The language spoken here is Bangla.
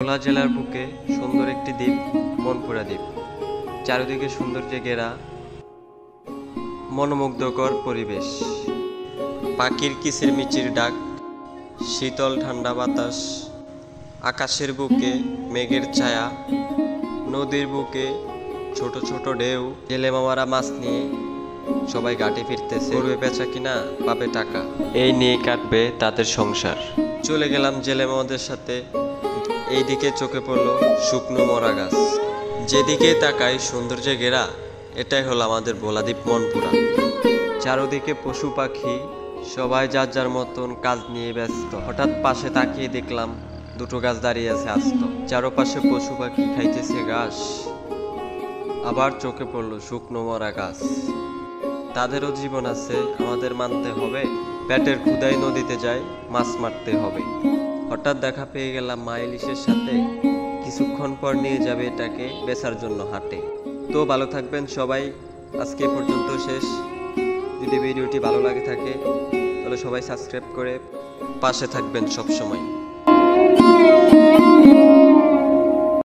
ভোলা জেলার বুকে সুন্দর একটি দ্বীপ মনপুরা দ্বীপ। চারিদিকে সৌন্দর্যে ঘেরা মনোমুগ্ধকর পরিবেশ, পাখির কিচিরমিচির ডাক, শীতল ঠান্ডা বাতাস, আকাশের বুকে মেঘের ছায়া, নদীর বুকে ছোট ছোট ঢেউ। জেলে মামারা মাছ নিয়ে সবাই ঘাটে ফিরতেছে, করবে বেচা কিনা পাবে টাকা, এই নিয়ে কাটবে তাদের সংসার। চলে গেলাম জেলে মামাদের সাথে। এইদিকে চোখে পড়লো শুকনো মরা গাছ, যেদিকে তাকাই সৌন্দর্যে ঘেরা। এটাই হলো আমাদের ভোলা দ্বীপ মনপুরা। চারদিকে পশু পাখি, সবাই যার যার মতন কাজ নিয়ে ব্যস্ত। হঠাৎ পাশে তাকিয়ে দেখলাম দুটো গাছ দাঁড়িয়ে আছে আস্ত, চারপাশে পশু পাখি খাইতেছে ঘাস। আবার চোখে পড়লো শুকনো মরা গাছ। তাদেরও জীবন আছে, আমাদের মানতে হবে। পেটের ক্ষুধায় নদীতে যায়, মাছ মারতে হবে। হঠাৎ দেখা পেয়ে গেলাম মা ইলিশের সাথে, কিছুক্ষণ পর নিয়ে যাবে এটাকে বেচার জন্য হাটে। তো ভালো থাকবেন সবাই, আজকে পর্যন্ত শেষ। যদি ভিডিওটি ভালো লাগে থাকে তাহলে সবাই সাবস্ক্রাইব করে পাশে থাকবেন সব সময়।